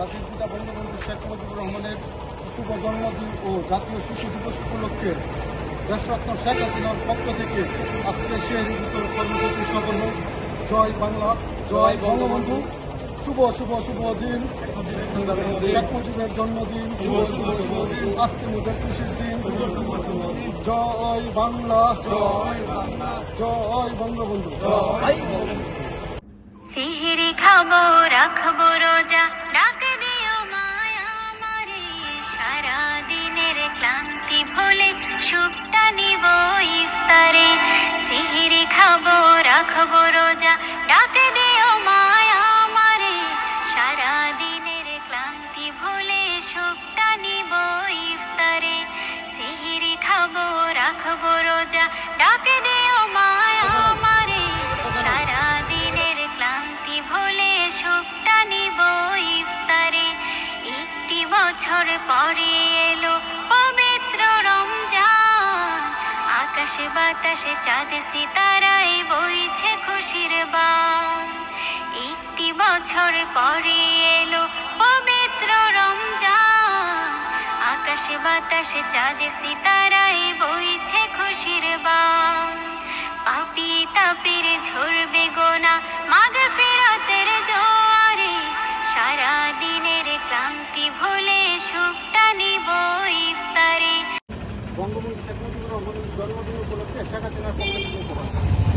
জাতির পিতা বঙ্গবন্ধু শেখ মুজিবুর রহমানের শুভ জন্মদিন ও জাতীয় শিশু দিবস উপলক্ষে দেশরত্ন শেখ হাসিনার পক্ষ থেকে আজকে শেহরিভূত কর্মসূচি সফল হোক। জয় বাংলা, জয় বঙ্গবন্ধু। শুভ শুভ শুভ দিন, শেখ মুজিবের জন্মদিন। শুভ শুভ শুভ দিন, আজকে মুদের খুশির দিন। জয় বাংলা, জয় বঙ্গবন্ধু। সিহিরি খাবো রাখবো রোজা, ডাক দিও মায়া আমারে, সারা দিনের ক্লান্তি ভুলে সুখটা নিব ইফতারে। সিহিরি খাবো রাখবো রোজা, ডাক দিও মায়া আমারে, সারা দিনের ক্লান্তি ভুলে সুখটা নিব ইফতারে। সিহিরি খাবো রাখবো রোজা, ডাক দিও মায়া আমারে, সারা দিনের ক্লান্তি ভুলে সুখটা নিব ইফতারে। একটি বছর পরে এলো পবিত্র রমজান, আকাশে বাতাসে চাঁদ সিতারায় বইছে খুশির বান। একটি বছর পরে এলো পবিত্র রমজান, আকাশে বাতাসে চাঁদ সিতারায় বইছে খুশির বান। পাপী তাপের ঝরবে গোনা মাগফিরাতের জোয়ারে, সারা দিনের ক্লান্তি ভুলে সুখটা নিব ইফতারে। বঙ্গবন্ধু শেখ মুজিবুর রহমানের জন্মদিন উপলক্ষে শেখ হাসিনার পক্ষ থেকে উপহার।